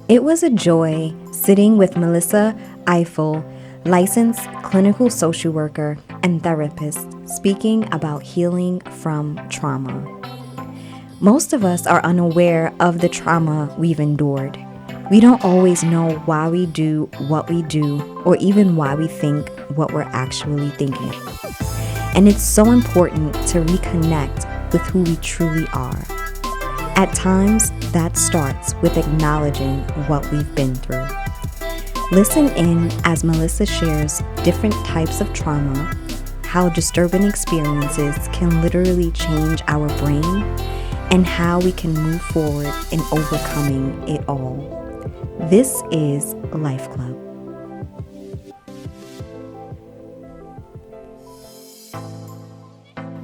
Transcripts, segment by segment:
It was a joy sitting with Melissa Ifill, licensed clinical social worker and therapist, speaking about healing from trauma. Most of us are unaware of the trauma we've endured. We don't always know why we do what we do, or even why we think what we're actually thinking. And it's so important to reconnect with who we truly are. At times, that starts with acknowledging what we've been through. Listen in as Melissa shares different types of trauma, how disturbing experiences can literally change our brain, and how we can move forward in overcoming it all. This is LifeClub.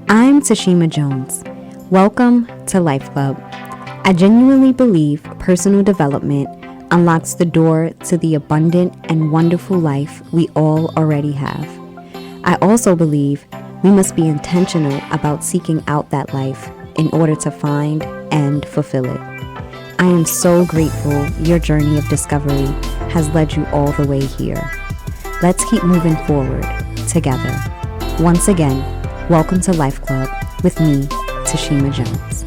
I'm Tashima Jones. Welcome to LifeClub. I genuinely believe personal development unlocks the door to the abundant and wonderful life we all already have. I also believe we must be intentional about seeking out that life in order to find and fulfill it. I am so grateful your journey of discovery has led you all the way here. Let's keep moving forward together. Once again, welcome to LifeClub with me, Tashima Jones.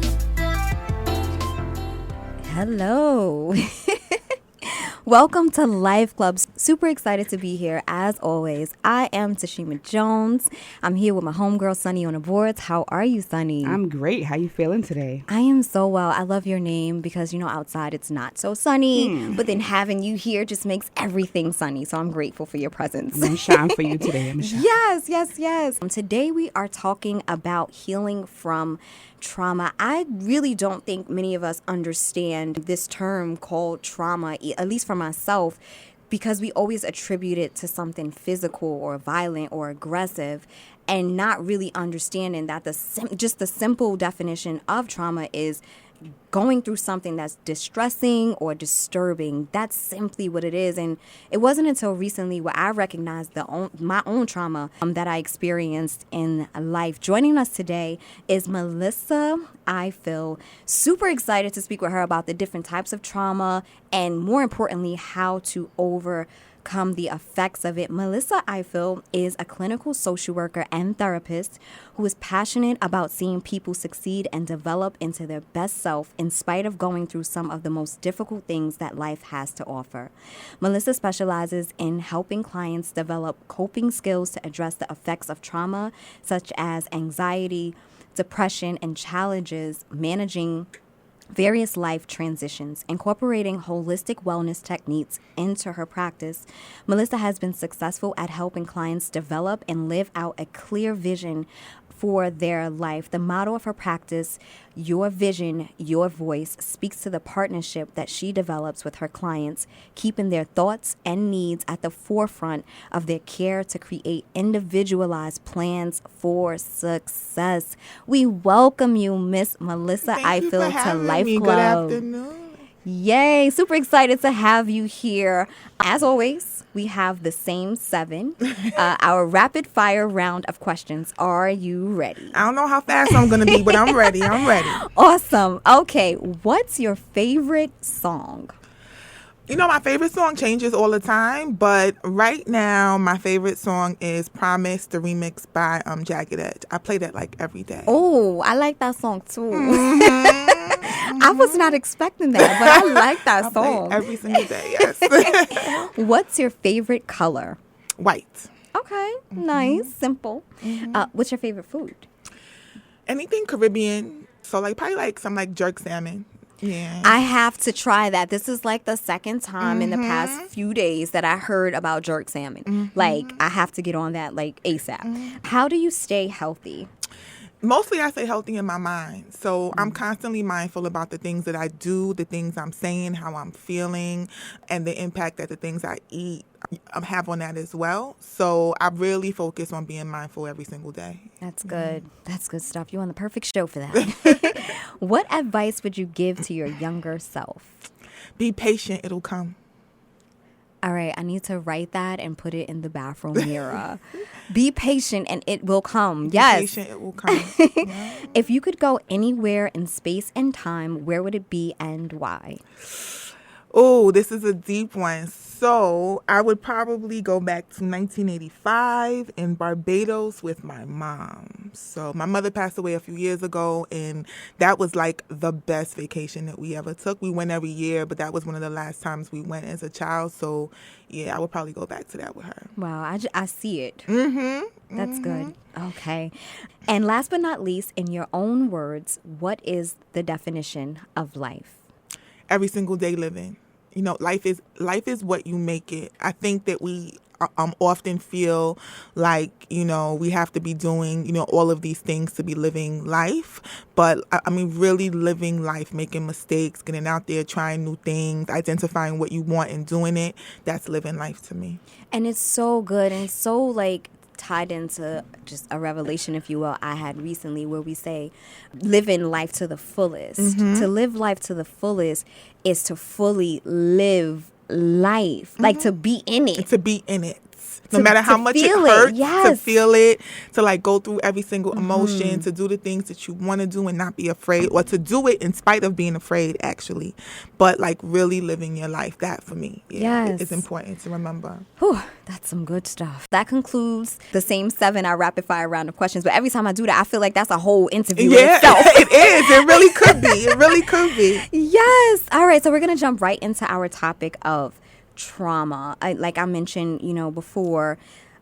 Hello. Welcome to LifeClub. Super excited to be here. As always, I am Tashima Jones. I'm here with my homegirl, Sunny, on the boards. How are you, Sunny? I'm great. How you feeling today? I am so well. I love your name because, outside it's not so sunny, but then having you here just makes everything sunny. So I'm grateful for your presence. I'm going to shine for you today. Yes. Today we are talking about healing from trauma. I really don't think many of us understand this term called trauma, at least for myself, because we always attribute it to something physical or violent or aggressive, and not really understanding that just the simple definition of trauma is going through something that's distressing or disturbing. That's simply what it is. And it wasn't until recently where I recognized my own trauma that I experienced in life. Joining us today is Melissa Ifill. Super excited to speak with her about the different types of trauma and, more importantly, how to overcome the effects of it. Melissa Ifill is a clinical social worker and therapist who is passionate about seeing people succeed and develop into their best self in spite of going through some of the most difficult things that life has to offer. Melissa specializes in helping clients develop coping skills to address the effects of trauma, such as anxiety, depression, and challenges managing various life transitions. Incorporating holistic wellness techniques into her practice, Melissa has been successful at helping clients develop and live out a clear vision for their life. The motto of her practice, "Your Vision, Your Voice," speaks to the partnership that she develops with her clients, keeping their thoughts and needs at the forefront of their care to create individualized plans for success. We welcome you, Miss Melissa Ifill, to LifeClub. Good afternoon. Yay, super excited to have you here. As always, we have the same 7, our rapid fire round of questions. Are you ready? I don't know how fast I'm going to be, but I'm ready. Awesome. Okay, what's your favorite song? My favorite song changes all the time, but right now my favorite song is Promise, the remix by Jagged Edge. I play that like every day. Oh, I like that song too. I was not expecting that, but I like that song. Every single day, yes. What's your favorite color? White. Okay, nice, simple. What's your favorite food? Anything Caribbean. So probably some jerk salmon. Yeah. I have to try that. This is the second time in the past few days that I heard about jerk salmon. I have to get on that ASAP. How do you stay healthy? Mostly I stay healthy in my mind. So I'm constantly mindful about the things that I do, the things I'm saying, how I'm feeling, and the impact that the things I eat have on that as well. So I really focus on being mindful every single day. That's good. That's good stuff. You're on the perfect show for that. What advice would you give to your younger self? Be patient. It'll come. All right, I need to write that and put it in the bathroom mirror. Be patient and it will come. Yes. Be patient, it will come. Yeah. If you could go anywhere in space and time, where would it be and why? Oh, this is a deep one. So I would probably go back to 1985 in Barbados with my mom. So my mother passed away a few years ago, and that was like the best vacation that we ever took. We went every year, but that was one of the last times we went as a child. So yeah, I would probably go back to that with her. Wow, I see it. Mm-hmm. That's good. Okay. And last but not least, in your own words, what is the definition of life? Every single day living. You know, life is what you make it. I think that we often feel like, you know, we have to be doing, you know, all of these things to be living life. But I mean, really living life, making mistakes, getting out there, trying new things, identifying what you want and doing it. That's living life to me. And it's so good and so like tied into just a revelation, if you will, I had recently where we say living life to the fullest. Mm-hmm. To live life to the fullest is to fully live life, like to be in it. To be in it. No matter how much it feel hurts, yes. to feel it, to like go through every single emotion, to do the things that you want to do and not be afraid, or to do it in spite of being afraid, actually. But like really living your life, that for me, yes. is important to remember. Whew, that's some good stuff. That concludes the same 7 our rapid fire round of questions. But every time I do that, I feel like that's a whole interview in itself. It is. It really could be. It really could be. Yes. All right. So we're going to jump right into our topic of trauma. Like I mentioned, you know, before,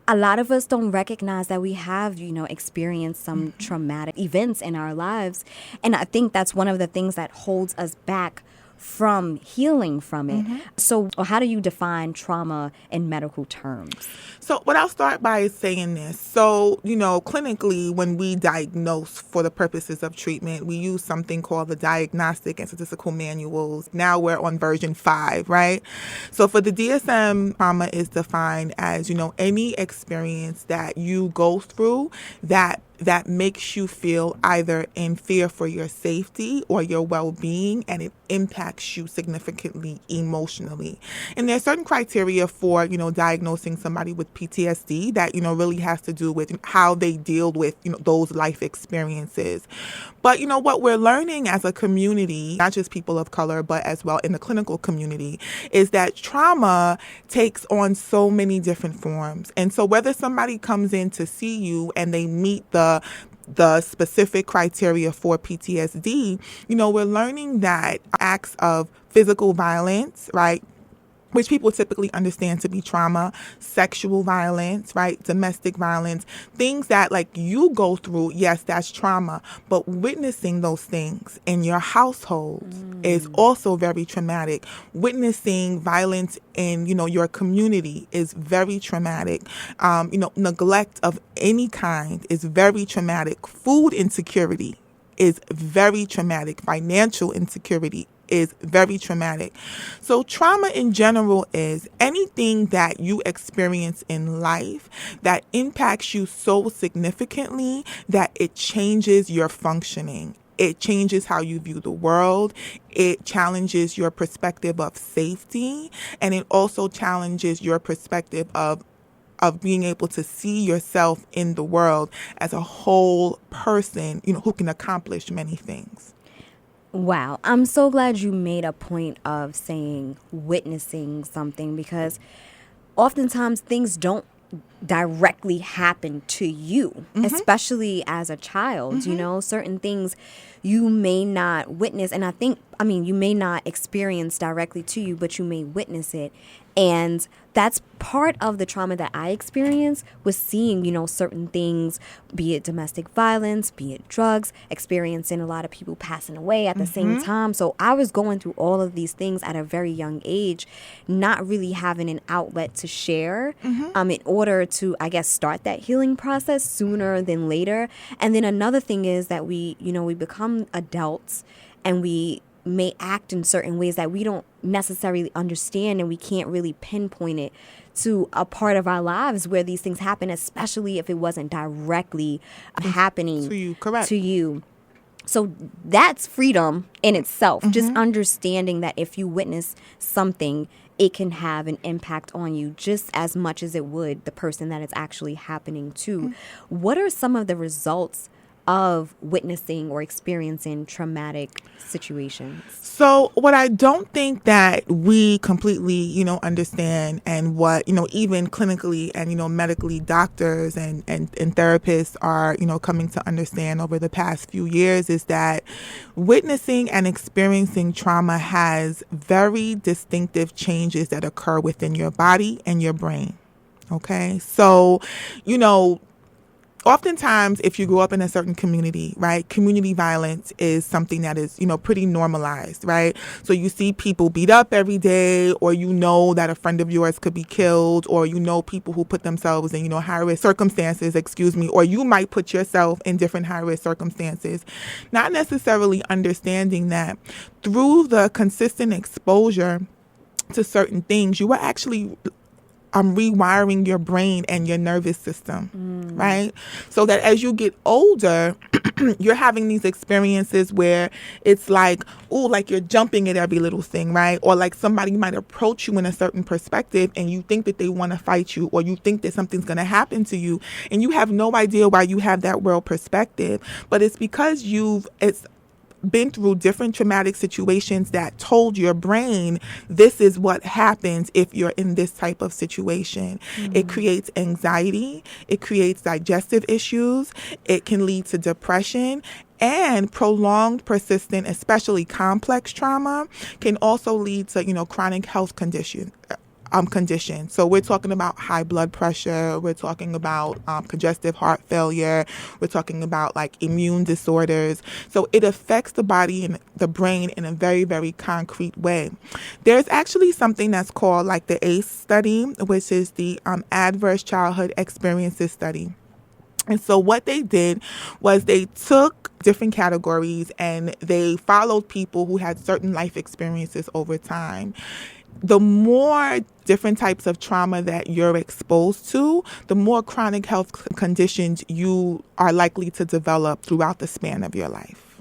a lot of us don't recognize that we have, you know, experienced some traumatic events in our lives. And I think that's one of the things that holds us back from healing from it. So how do you define trauma in medical terms? So what I'll start by is saying this. So, you know, clinically, when we diagnose for the purposes of treatment, we use something called the Diagnostic and Statistical Manuals. Now we're on version 5, right? So for the DSM, trauma is defined as, you know, any experience that you go through that makes you feel either in fear for your safety or your well-being, and it impacts you significantly emotionally. And there's certain criteria for, you know, diagnosing somebody with PTSD that, you know, really has to do with how they deal with, you know, those life experiences. But, you know, what we're learning as a community, not just people of color, but as well in the clinical community, is that trauma takes on so many different forms. And so whether somebody comes in to see you and they meet the specific criteria for PTSD, you know, we're learning that acts of physical violence, right, which people typically understand to be trauma, sexual violence, right, domestic violence, things that like you go through, yes, that's trauma, but witnessing those things in your household is also very traumatic. Witnessing violence in, you know, your community is very traumatic. You know, neglect of any kind is very traumatic. Food insecurity is very traumatic. Financial insecurity is very traumatic. So trauma in general is anything that you experience in life that impacts you so significantly that it changes your functioning. It changes how you view the world. It challenges your perspective of safety, and it also challenges your perspective of being able to see yourself in the world as a whole person, you know, who can accomplish many things. Wow. I'm so glad you made a point of saying witnessing something, because oftentimes things don't directly happen to you, especially as a child. You know, certain things you may not witness. And you may not experience directly to you, but you may witness it. And that's part of the trauma that I experienced, was seeing, you know, certain things, be it domestic violence, be it drugs, experiencing a lot of people passing away at the same time. So I was going through all of these things at a very young age, not really having an outlet to share in order to, I guess, start that healing process sooner than later. And then another thing is that we become adults and we may act in certain ways that we don't necessarily understand, and we can't really pinpoint it to a part of our lives where these things happen, especially if it wasn't directly happening To you, correct. to you. So that's freedom in itself, just understanding that if you witness something, it can have an impact on you just as much as it would the person that it's actually happening to. What are some of the results of witnessing or experiencing traumatic situations? So what I don't think that we completely, understand, and what, even clinically and, medically, doctors and therapists are, coming to understand over the past few years is that witnessing and experiencing trauma has very distinctive changes that occur within your body and your brain. Okay. So, oftentimes, if you grow up in a certain community, right, community violence is something that is, pretty normalized, right? So you see people beat up every day, or that a friend of yours could be killed, or people who put themselves in, high-risk circumstances, or you might put yourself in different high-risk circumstances, not necessarily understanding that through the consistent exposure to certain things, you are actually rewiring your brain and your nervous system, right? So that as you get older, you're having these experiences where it's like, like you're jumping at every little thing, right? Or like somebody might approach you in a certain perspective and you think that they want to fight you, or you think that something's going to happen to you, and you have no idea why you have that world perspective. But it's because it's been through different traumatic situations that told your brain this is what happens if you're in this type of situation. It creates anxiety, it creates digestive issues, it can lead to depression, and prolonged, persistent, especially complex trauma can also lead to, chronic health conditions. So we're talking about high blood pressure, we're talking about congestive heart failure, we're talking about like immune disorders. So it affects the body and the brain in a very, very concrete way. There's actually something that's called like the ACE study, which is the Adverse Childhood Experiences Study. And so what they did was they took different categories and they followed people who had certain life experiences over time. The more different types of trauma that you're exposed to, the more chronic health conditions you are likely to develop throughout the span of your life.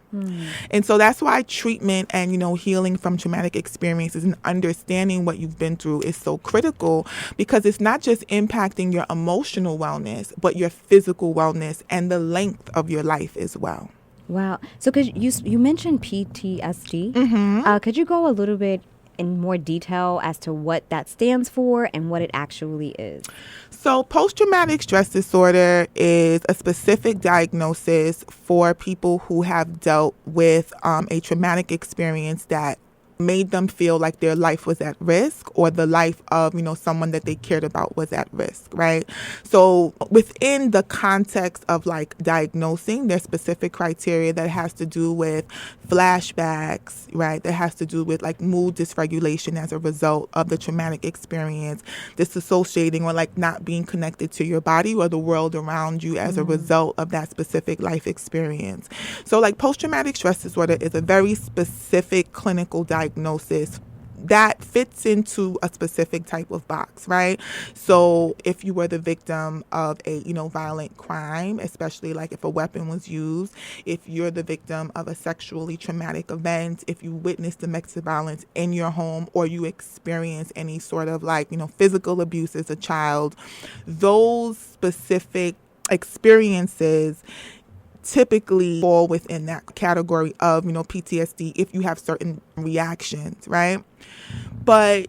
And so that's why treatment and, healing from traumatic experiences and understanding what you've been through is so critical, because it's not just impacting your emotional wellness, but your physical wellness and the length of your life as well. Wow. So you mentioned PTSD. Could you go a little bit in more detail as to what that stands for and what it actually is? So post-traumatic stress disorder is a specific diagnosis for people who have dealt with a traumatic experience that made them feel like their life was at risk, or the life of, someone that they cared about was at risk, right? So within the context of like diagnosing, there's specific criteria that has to do with flashbacks, right? That has to do with like mood dysregulation as a result of the traumatic experience, disassociating or like not being connected to your body or the world around you as a result of that specific life experience. So like post-traumatic stress disorder is a very specific clinical diagnosis that fits into a specific type of box, right? So if you were the victim of a, violent crime, especially like if a weapon was used, if you're the victim of a sexually traumatic event, if you witnessed domestic violence in your home, or you experience any sort of like, physical abuse as a child, those specific experiences typically fall within that category of, PTSD if you have certain reactions, right? But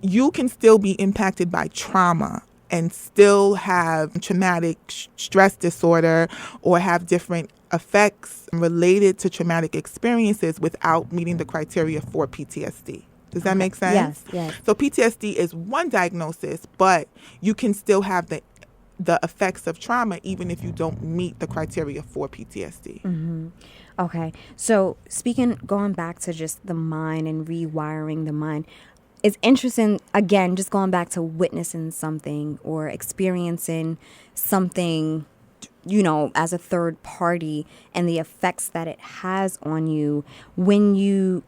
you can still be impacted by trauma and still have traumatic stress disorder or have different effects related to traumatic experiences without meeting the criteria for PTSD. Does that make sense? Yes. So PTSD is one diagnosis, but you can still have the effects of trauma even if you don't meet the criteria for PTSD. Okay. So going back to just the mind and rewiring the mind, it's interesting, again, just going back to witnessing something or experiencing something, as a third party, and the effects that it has on you when you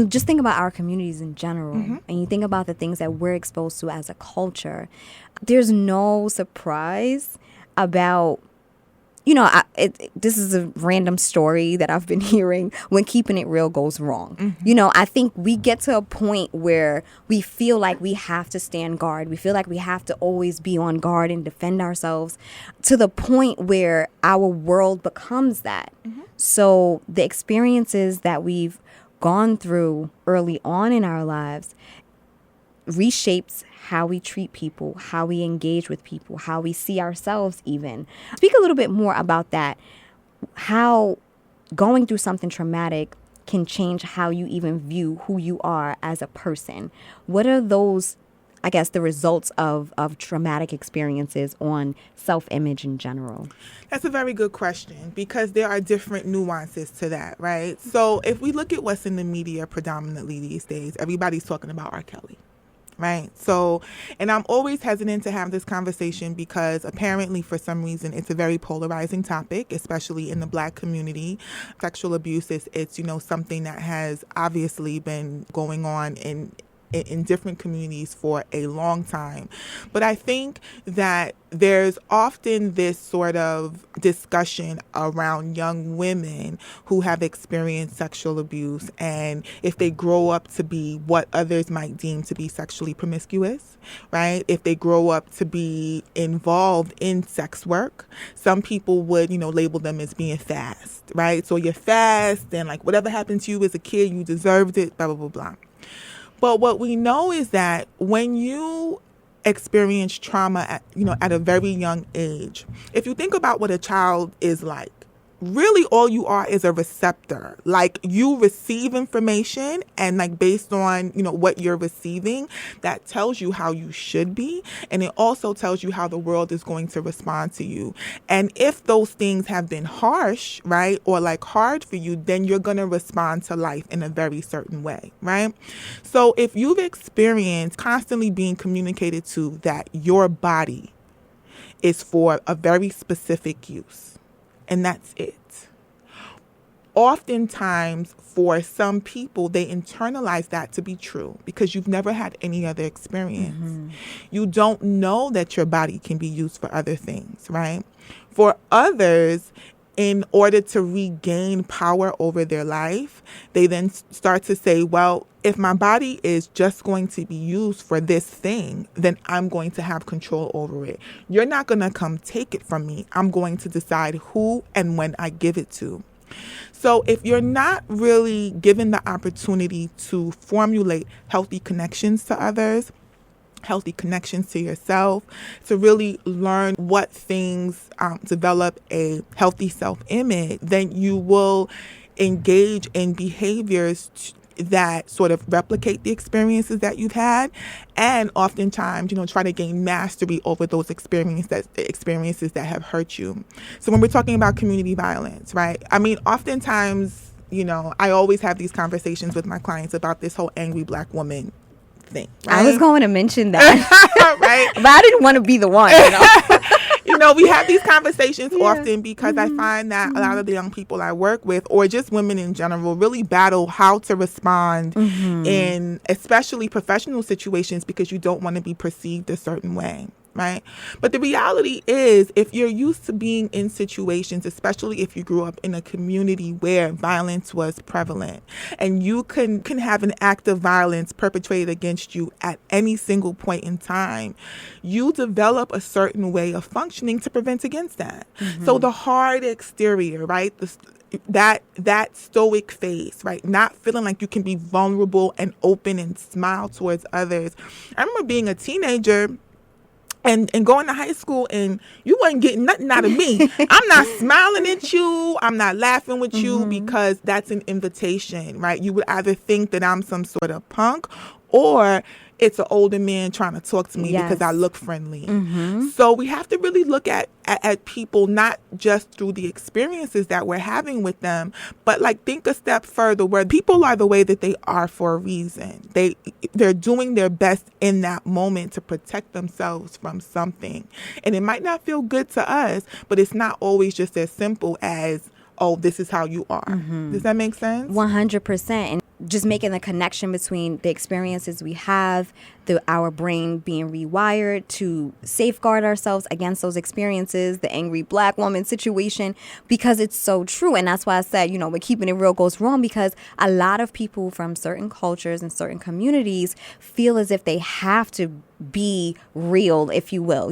just think about our communities in general, and you think about the things that we're exposed to as a culture, there's no surprise about this is a random story that I've been hearing. When keeping it real goes wrong. I think we get to a point where we feel like we have to stand guard. We feel like we have to always be on guard and defend ourselves to the point where our world becomes that. So the experiences that we've gone through early on in our lives reshapes how we treat people, how we engage with people, how we see ourselves even. Speak a little bit more about that, how going through something traumatic can change how you even view who you are as a person. What are those, I guess, the results of traumatic experiences on self-image in general? That's a very good question because there are different nuances to that, right? So if we look at what's in the media predominantly these days, everybody's talking about R. Kelly. Right. So, and I'm always hesitant to have this conversation because apparently for some reason it's a very polarizing topic, especially in the Black community. Sexual abuse is something that has obviously been going on in different communities for a long time. But I think that there's often this sort of discussion around young women who have experienced sexual abuse and if they grow up to be what others might deem to be sexually promiscuous, right? If they grow up to be involved in sex work, some people would, label them as being fast, right? So you're fast and like whatever happened to you as a kid, you deserved it, blah, blah, blah, blah. But what we know is that when you experience trauma at a very young age, if you think about what a child is like, really all you are is a receptor. Like you receive information and like based on, what you're receiving, that tells you how you should be. And it also tells you how the world is going to respond to you. And if those things have been harsh, right, or like hard for you, then you're going to respond to life in a very certain way, right? So if you've experienced constantly being communicated to that your body is for a very specific use, and that's it. Oftentimes, for some people, they internalize that to be true because you've never had any other experience. You don't know that your body can be used for other things, right? For others, in order to regain power over their life, they then start to say, well, if my body is just going to be used for this thing, then I'm going to have control over it. You're not going to come take it from me. I'm going to decide who and when I give it to. So if you're not really given the opportunity to formulate healthy connections to others, healthy connections to yourself, to really learn what things develop a healthy self-image, then you will engage in behaviors that sort of replicate the experiences that you've had, and oftentimes, try to gain mastery over those experiences that have hurt you. So when we're talking about community violence, right? I mean, oftentimes, I always have these conversations with my clients about this whole angry Black woman thing. Right? I was going to mention that, right? But I didn't want to be the one. We have these conversations often because I find that a lot of the young people I work with, or just women in general, really battle how to respond in especially professional situations because you don't want to be perceived a certain way. Right. But the reality is, if you're used to being in situations, especially if you grew up in a community where violence was prevalent, and you can have an act of violence perpetrated against you at any single point in time, you develop a certain way of functioning to prevent against that. So the hard exterior, right? That stoic face, right? Not feeling like you can be vulnerable and open and smile towards others. I remember being a teenager and going to high school, and you wasn't getting nothing out of me. I'm not smiling at you. I'm not laughing with you because that's an invitation, right? You would either think that I'm some sort of punk, or it's an older man trying to talk to me because I look friendly. So we have to really look at people not just through the experiences that we're having with them, but like think a step further where people are the way that they are for a reason. They're doing their best in that moment to protect themselves from something. And it might not feel good to us, but it's not always just as simple as, oh, this is how you are. Does that make sense? 100%. And just making the connection between the experiences we have, our brain being rewired to safeguard ourselves against those experiences, the angry black woman situation, because it's so true. And that's why I said, we're keeping it real goes wrong, because a lot of people from certain cultures and certain communities feel as if they have to be real, if you will,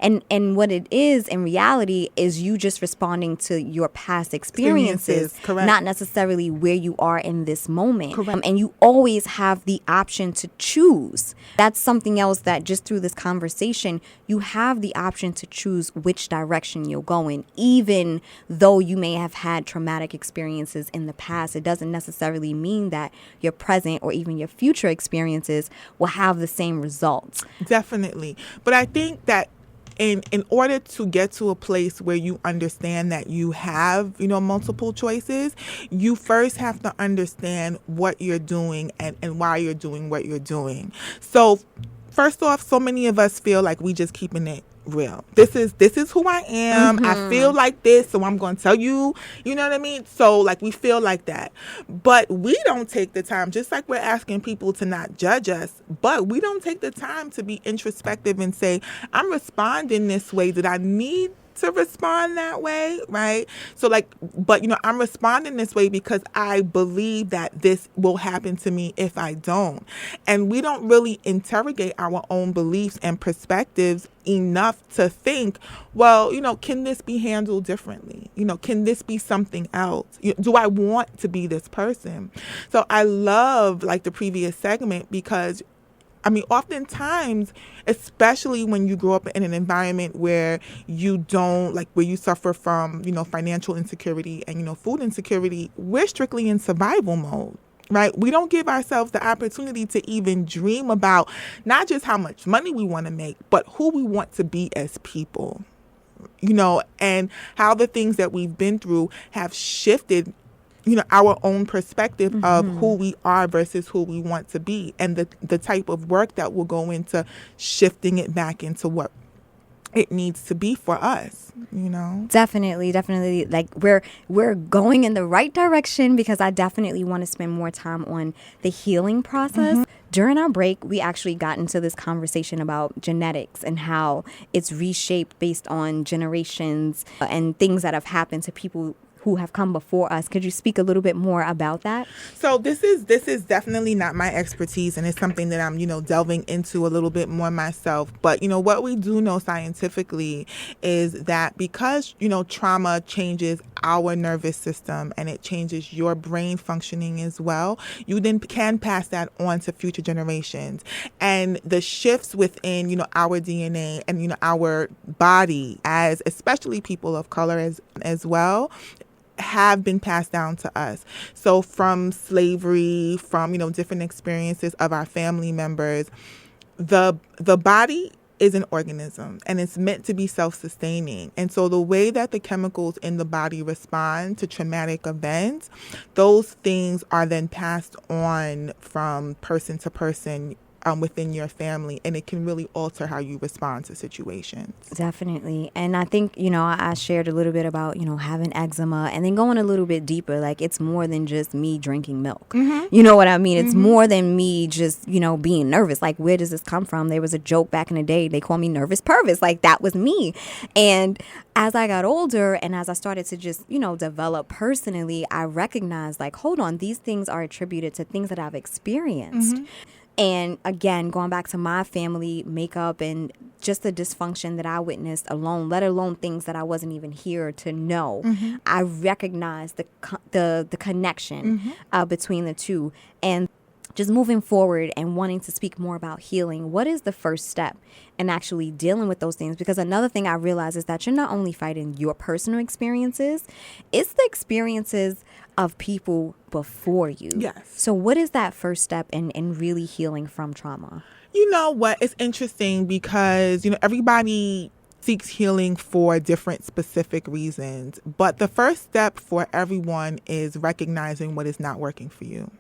and what it is in reality is you just responding to your past experiences, correct. Not necessarily where you are in this moment. Correct. And you always have the option to choose. That's something else that just through this conversation, you have the option to choose which direction you'll go in. Even though you may have had traumatic experiences in the past, it doesn't necessarily mean that your present or even your future experiences will have the same results. Definitely. But I think that in order to get to a place where you understand that you have, multiple choices, you first have to understand what you're doing and why you're doing what you're doing. So first off, so many of us feel like we just keeping it real. This is who I am. I feel like this, so I'm going to tell you, you know what I mean? So like we feel like that. But we don't take the time, just like we're asking people to not judge us, but we don't take the time to be introspective and say, I'm responding this way. Did I need to respond that way, right? So I'm responding this way because I believe that this will happen to me if I don't. And we don't really interrogate our own beliefs and perspectives enough to think, well, can this be handled differently? Can this be something else? Do I want to be this person? So I love the previous segment because oftentimes, especially when you grow up in an environment where you don't, where you suffer from, financial insecurity and, food insecurity, we're strictly in survival mode, right? We don't give ourselves the opportunity to even dream about not just how much money we want to make, but who we want to be as people, and how the things that we've been through have shifted our own perspective of who we are versus who we want to be, and the type of work that will go into shifting it back into what it needs to be for us, Definitely. We're going in the right direction, because I definitely want to spend more time on the healing process. During our break, we actually got into this conversation about genetics and how it's reshaped based on generations and things that have happened to people who have come before us. Could you speak a little bit more about that? So this is definitely not my expertise, and it's something that I'm, delving into a little bit more myself. But, what we do know scientifically is that because, trauma changes our nervous system and it changes your brain functioning as well, you then can pass that on to future generations. And the shifts within, our DNA and, our body, as especially people of color as well, have been passed down to us. So from slavery, from, different experiences of our family members, the body is an organism and it's meant to be self-sustaining. And so the way that the chemicals in the body respond to traumatic events, those things are then passed on from person to person within your family, and it can really alter how you respond to situations. Definitely. And I think, I shared a little bit about, having eczema, and then going a little bit deeper, it's more than just me drinking milk. You know what I mean? It's more than me just, being nervous. Where does this come from? There was a joke back in the day. They call me Nervous Purvis. That was me. And as I got older and as I started to just, develop personally, I recognized hold on, these things are attributed to things that I've experienced. And again, going back to my family makeup and just the dysfunction that I witnessed alone, let alone things that I wasn't even here to know, I recognized the connection between the two. And just moving forward and wanting to speak more about healing, what is the first step in actually dealing with those things? Because another thing I realize is that you're not only fighting your personal experiences, it's the experiences of people before you. Yes. So what is that first step in really healing from trauma? You know what? It's interesting because, everybody seeks healing for different specific reasons. But the first step for everyone is recognizing what is not working for you.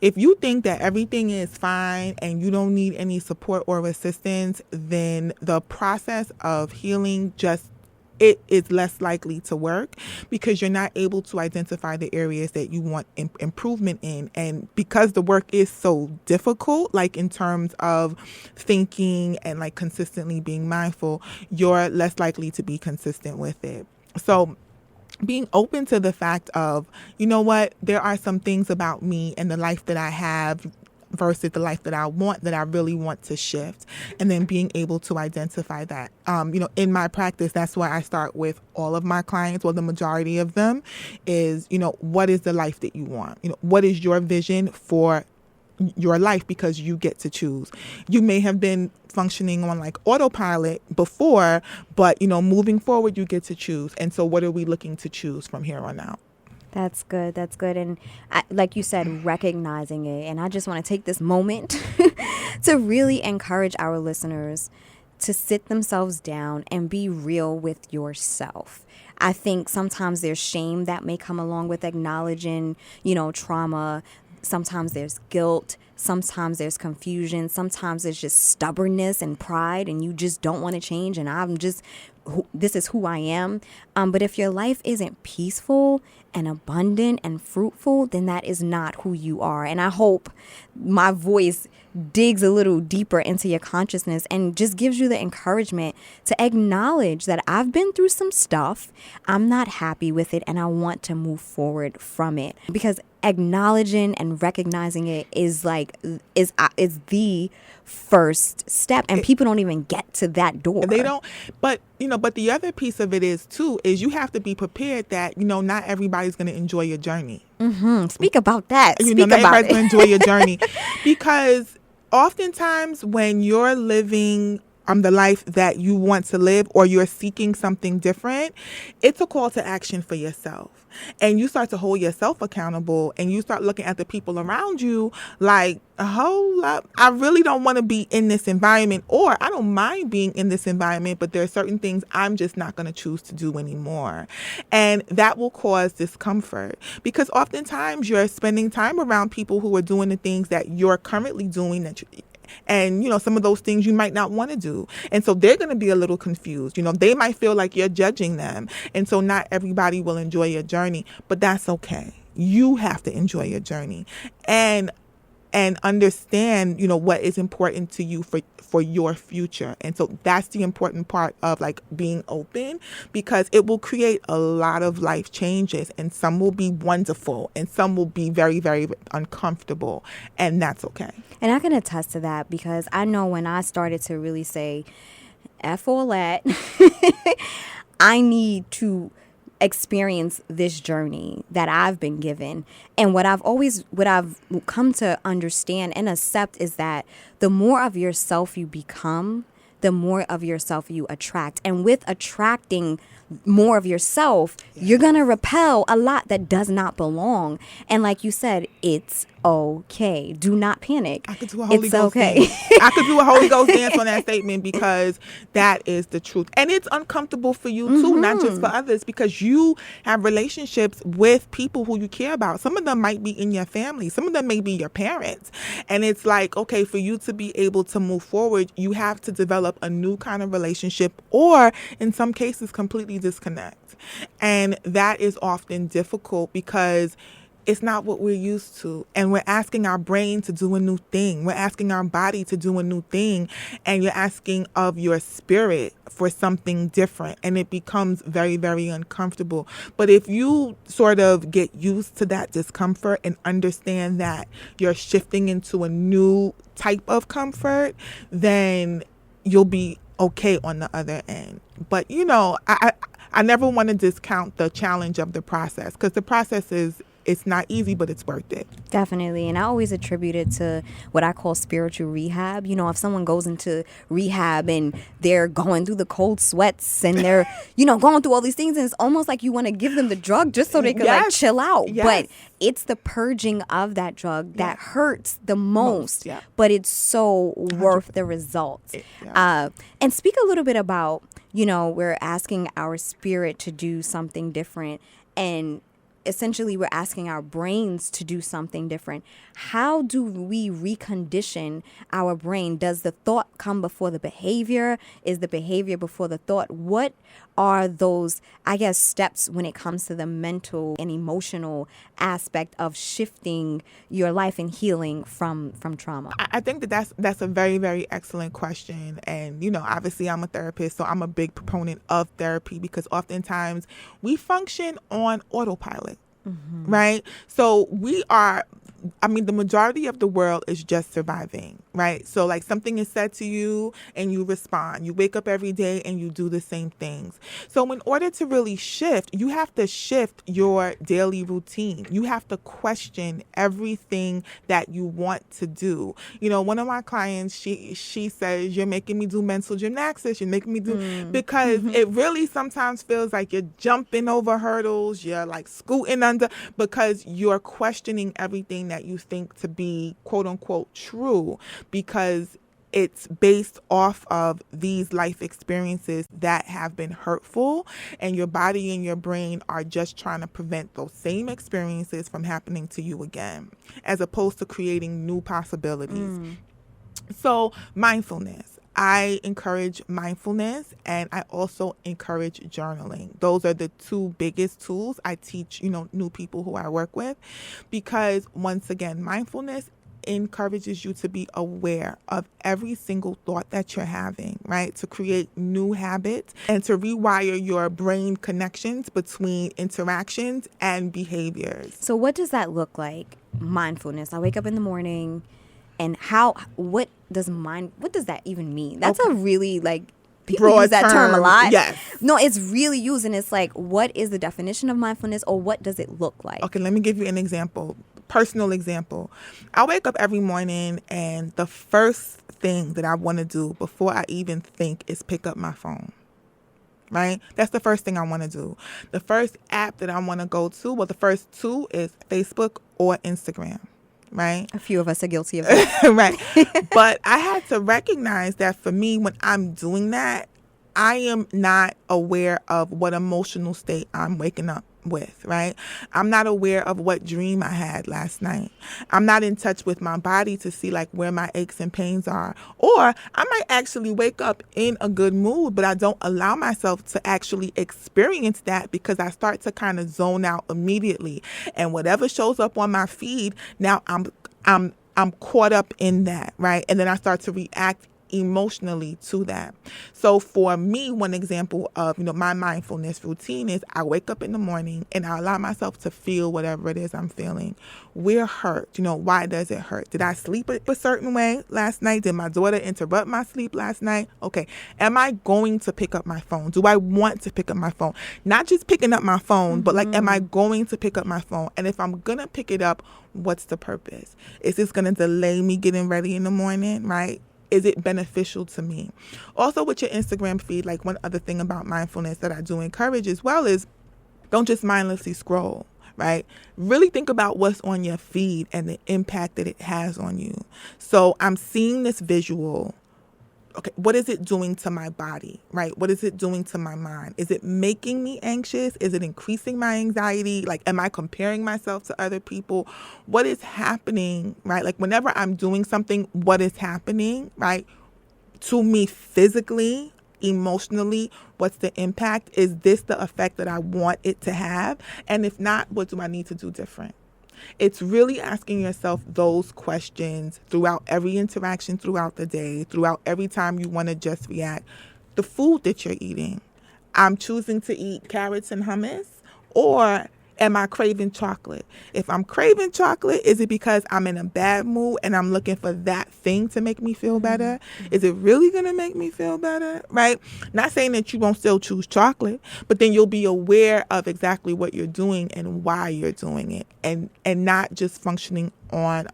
If you think that everything is fine and you don't need any support or assistance, then the process of healing just it is less likely to work because you're not able to identify the areas that you want improvement in. And because the work is so difficult, like in terms of thinking and like consistently being mindful, you're less likely to be consistent with it. So being open to the fact of, you know what, there are some things about me and the life that I have versus the life that I want, that I really want to shift. And then being able to identify that. In my practice, that's why I start with all of my clients, well, the majority of them is, what is the life that you want? What is your vision for your life, because you get to choose. You may have been functioning on like autopilot before, but moving forward, you get to choose. And so what are we looking to choose from here on out? That's good. That's good. And like you said, recognizing it. And I just want to take this moment to really encourage our listeners to sit themselves down and be real with yourself. I think sometimes there's shame that may come along with acknowledging, trauma. Sometimes there's guilt. Sometimes there's confusion. Sometimes there's just stubbornness and pride, and you just don't want to change. And this is who I am. But if your life isn't peaceful and abundant and fruitful, then that is not who you are. And I hope my voice digs a little deeper into your consciousness and just gives you the encouragement to acknowledge that I've been through some stuff. I'm not happy with it, and I want to move forward from it. Because acknowledging and recognizing it is the first step, and people don't even get to that door. They don't. But the other piece of it is you have to be prepared that not everybody's going to enjoy your journey. Mm-hmm. Speak about that. Not everybody's going to enjoy your journey, because oftentimes when you're living the life that you want to live, or you're seeking something different, it's a call to action for yourself. And you start to hold yourself accountable, and you start looking at the people around you like, hold up, I really don't want to be in this environment, or I don't mind being in this environment, but there are certain things I'm just not going to choose to do anymore. And that will cause discomfort, because oftentimes you're spending time around people who are doing the things that you're currently doing, and some of those things you might not want to do. And so they're going to be a little confused. They might feel like you're judging them. And so not everybody will enjoy your journey, but that's okay. You have to enjoy your journey and understand, what is important to you for your future. And so that's the important part of like being open, because it will create a lot of life changes, and some will be wonderful and some will be very, very uncomfortable, and that's okay. And I can attest to that, because I know when I started to really say, F all that, I need to experience this journey that I've been given. And what I've come to understand and accept is that the more of yourself you become, the more of yourself you attract. And with attracting more of yourself, you're going to repel a lot that does not belong. And like you said, it's okay. Do not panic. I could do a Holy Ghost dance. I could do a Holy Ghost dance on that statement, because that is the truth. And it's uncomfortable for you too, not just for others, because you have relationships with people who you care about. Some of them might be in your family. Some of them may be your parents. And it's like, okay, for you to be able to move forward, you have to develop a new kind of relationship, or in some cases, completely disconnect. And that is often difficult, because it's not what we're used to. And we're asking our brain to do a new thing. We're asking our body to do a new thing. And you're asking of your spirit for something different. And it becomes very, very uncomfortable. But if you sort of get used to that discomfort and understand that you're shifting into a new type of comfort, then you'll be okay on the other end. But, I never want to discount the challenge of the process, because the process it's not easy, but it's worth it. Definitely. And I always attribute it to what I call spiritual rehab. If someone goes into rehab and they're going through the cold sweats and they're, going through all these things, and it's almost like you want to give them the drug just so they can like chill out. Yes. But it's the purging of that drug that hurts the most, but it's so worth the results. And speak a little bit about, we're asking our spirit to do something different, and essentially we're asking our brains to do something different. How do we recondition our brain? Does the thought come before the behavior? Is the behavior before the thought? What are those, I guess, steps when it comes to the mental and emotional aspect of shifting your life and healing from trauma? I think that's a very, very excellent question. And, obviously I'm a therapist, so I'm a big proponent of therapy because oftentimes we function on autopilot, right? So the majority of the world is just surviving, right? So like something is said to you and you respond. You wake up every day and you do the same things. So in order to really shift, you have to shift your daily routine. You have to question everything that you want to do. One of my clients, she says, you're making me do mental gymnastics. You're making me do, because it really sometimes feels like you're jumping over hurdles. You're like scooting under because you're questioning everything that you think to be quote unquote true, because it's based off of these life experiences that have been hurtful, and your body and your brain are just trying to prevent those same experiences from happening to you again, as opposed to creating new possibilities. So mindfulness. I encourage mindfulness, and I also encourage journaling. Those are the two biggest tools I teach, new people who I work with, because once again, mindfulness encourages you to be aware of every single thought that you're having, right? To create new habits and to rewire your brain connections between interactions and behaviors. So what does that look like? Mindfulness. I wake up in the morning, and what does that even mean? That's a really people broad use that term a lot. Yes. No, it's really used, and it's like, what is the definition of mindfulness, or what does it look like? Okay, let me give you an example. Personal example. I wake up every morning, and the first thing that I want to do before I even think is pick up my phone. Right? That's the first thing I want to do. The first app that I want to go to, the first two is Facebook or Instagram. Right? A few of us are guilty of that. Right. But I had to recognize that for me, when I'm doing that, I am not aware of what emotional state I'm waking up with, right? I'm not aware of what dream I had last night. I'm not in touch with my body to see where my aches and pains are. Or I might actually wake up in a good mood, but I don't allow myself to actually experience that because I start to kind of zone out immediately. And whatever shows up on my feed, now I'm caught up in that, right? And then I start to react emotionally to that. So for me, one example of, my mindfulness routine is I wake up in the morning and I allow myself to feel whatever it is I'm feeling. We're hurt. Why does it hurt? Did I sleep a certain way last night? Did my daughter interrupt my sleep last night? Okay. Am I going to pick up my phone? Do I want to pick up my phone? Not just picking up my phone, but am I going to pick up my phone? And if I'm going to pick it up, what's the purpose? Is this going to delay me getting ready in the morning, right? Is it beneficial to me? Also with your Instagram feed, one other thing about mindfulness that I do encourage as well is don't just mindlessly scroll, right? Really think about what's on your feed and the impact that it has on you. So I'm seeing this visual. Okay, what is it doing to my body, right? What is it doing to my mind? Is it making me anxious? Is it increasing my anxiety? Am I comparing myself to other people? What is happening, right? Whenever I'm doing something, what is happening, right? To me physically, emotionally, what's the impact? Is this the effect that I want it to have? And if not, what do I need to do different? It's really asking yourself those questions throughout every interaction throughout the day, throughout every time you want to just react. The food that you're eating. I'm choosing to eat carrots and hummus, or am I craving chocolate? If I'm craving chocolate, is it because I'm in a bad mood and I'm looking for that thing to make me feel better? Is it really going to make me feel better? Right? Not saying that you won't still choose chocolate, but then you'll be aware of exactly what you're doing and why you're doing it, and not just functioning on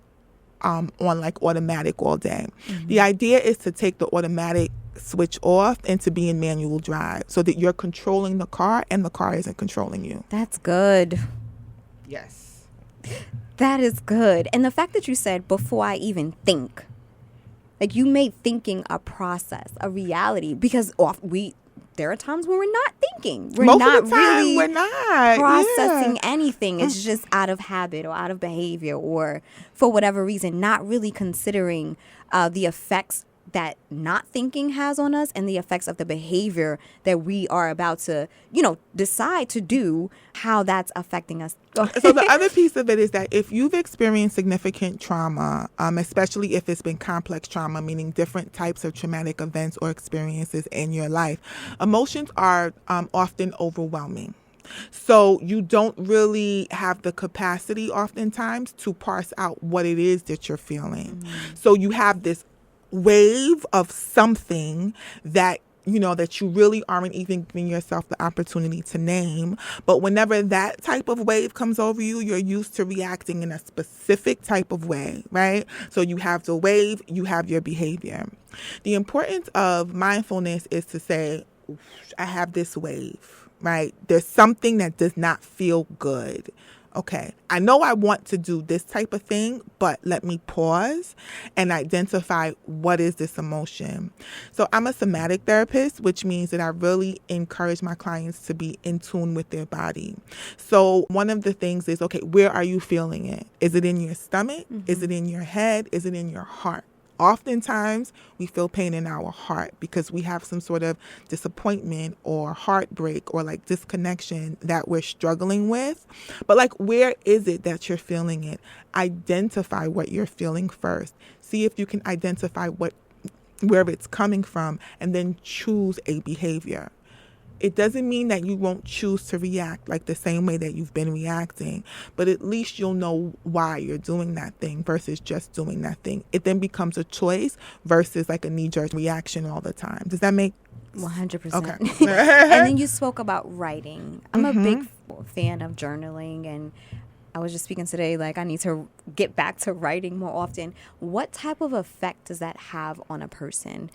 automatic all day. The idea is to take the automatic switch off and to be in manual drive so that you're controlling the car and the car isn't controlling you. That's good. Yes. That is good. And the fact that you said before I even think, you made thinking a process, a reality, because there are times when we're not thinking. We're Most not of the time, really we're not processing anything. It's just out of habit or out of behavior or for whatever reason, not really considering the effects that not thinking has on us and the effects of the behavior that we are about to, decide to do, how that's affecting us. So the other piece of it is that if you've experienced significant trauma, especially if it's been complex trauma, meaning different types of traumatic events or experiences in your life, emotions are often overwhelming. So you don't really have the capacity oftentimes to parse out what it is that you're feeling. So you have this wave of something that that you really aren't even giving yourself the opportunity to name. But whenever that type of wave comes over you, you're used to reacting in a specific type of way, right? So you have the wave, you have your behavior. The importance of mindfulness is to say, I have this wave, right? There's something that does not feel good. Okay, I know I want to do this type of thing, but let me pause and identify what is this emotion. So I'm a somatic therapist, which means that I really encourage my clients to be in tune with their body. So one of the things is, okay, where are you feeling it? Is it in your stomach? Is it in your head? Is it in your heart? Oftentimes, we feel pain in our heart because we have some sort of disappointment or heartbreak or like disconnection that we're struggling with. But like, where is it that you're feeling it? Identify what you're feeling first. See if you can identify where it's coming from and then choose a behavior. It doesn't mean that you won't choose to react like the same way that you've been reacting, but at least you'll know why you're doing that thing versus just doing that thing. It then becomes a choice versus like a knee-jerk reaction all the time. Does that make 100%. Okay. And then you spoke about writing. I'm a big fan of journaling, and I was just speaking today, like I need to get back to writing more often. What type of effect does that have on a person?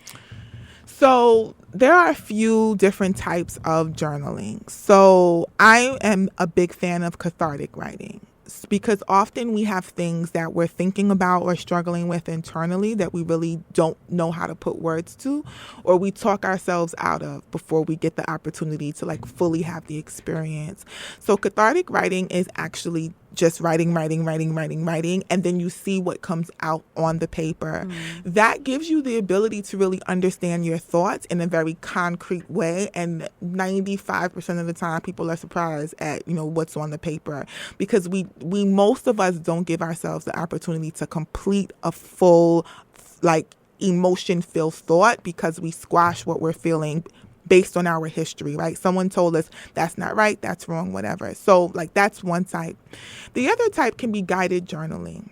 So there are a few different types of journaling. So I am a big fan of cathartic writing because often we have things that we're thinking about or struggling with internally that we really don't know how to put words to, or we talk ourselves out of before we get the opportunity to like fully have the experience. So cathartic writing is actually just writing, and then you see what comes out on the paper. That gives you the ability to really understand your thoughts in a very concrete way. And 95% of the time, people are surprised at, what's on the paper because we most of us don't give ourselves the opportunity to complete a full, like, emotion-filled thought because we squash what we're feeling based on our history, right? Someone told us that's not right, that's wrong, whatever. So like that's one type. The other type can be guided journaling.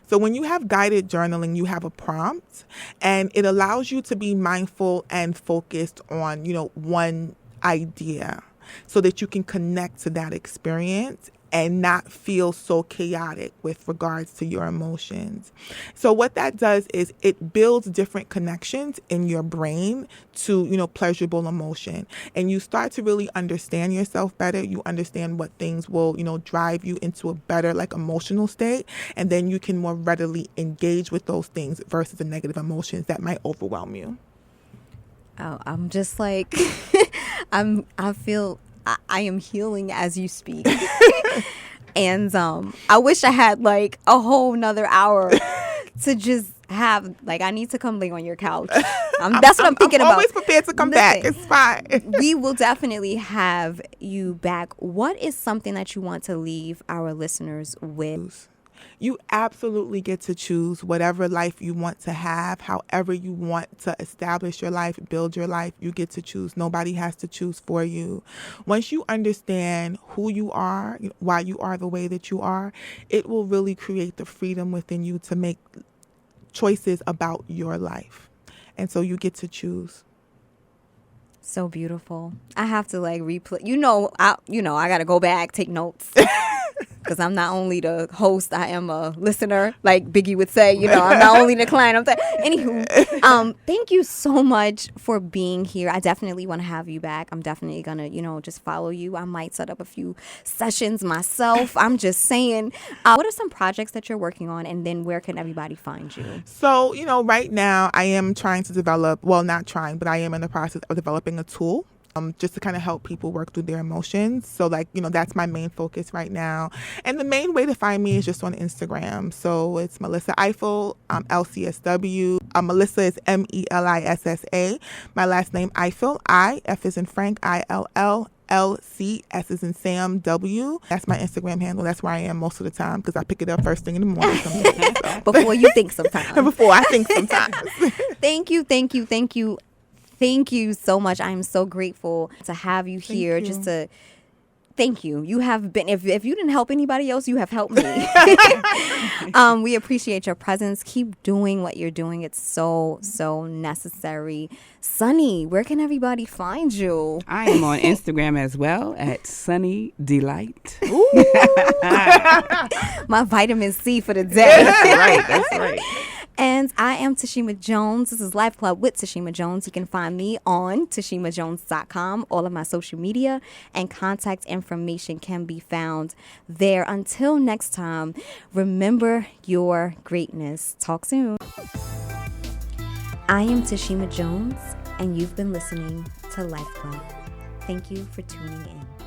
So when you have guided journaling, you have a prompt and it allows you to be mindful and focused on, one idea so that you can connect to that experience and not feel so chaotic with regards to your emotions. So what that does is it builds different connections in your brain to, pleasurable emotion. And you start to really understand yourself better. You understand what things will, drive you into a better like emotional state. And then you can more readily engage with those things versus the negative emotions that might overwhelm you. Oh, I'm just like, I am healing as you speak. And I wish I had like a whole nother hour to just have, like, I need to come lay on your couch. That's what I'm thinking about. I'm always prepared to come back. It's fine. We will definitely have you back. What is something that you want to leave our listeners with? You absolutely get to choose whatever life you want to have, however you want to establish your life, build your life. You get to choose. Nobody has to choose for you. Once you understand who you are, why you are the way that you are, it will really create the freedom within you to make choices about your life. And so you get to choose. So beautiful. I have to like replay. I got to go back, take notes. Because I'm not only the host, I am a listener, like Biggie would say. I'm not only the client. Anywho, thank you so much for being here. I definitely want to have you back. I'm definitely going to, just follow you. I might set up a few sessions myself. I'm just saying. What are some projects that you're working on? And then where can everybody find you? So, right now I am trying to develop, well, not trying, but I am in the process of developing a tool just to kind of help people work through their emotions. So that's my main focus right now. And the main way to find me is just on Instagram. So it's Melissa Ifill, LCSW. Melissa is Melissa. My last name Ifill, F is in Frank, ILL. LC, S is in Sam, W. That's my Instagram handle. That's where I am most of the time because I pick it up first thing in the morning. So. Before you think sometimes. Before I think sometimes. Thank you so much. I'm so grateful to have you here. Thank you. You have been, if you didn't help anybody else, you have helped me. We appreciate your presence. Keep doing what you're doing. It's so necessary. Sunny, where can everybody find you? I am on Instagram as well at Sunny Delight. My vitamin C for the day. That's right. And I am Tashima Jones. This is LifeClub with Tashima Jones. You can find me on tashimajones.com. All of my social media and contact information can be found there. Until next time, remember your greatness. Talk soon. I am Tashima Jones, and you've been listening to LifeClub. Thank you for tuning in.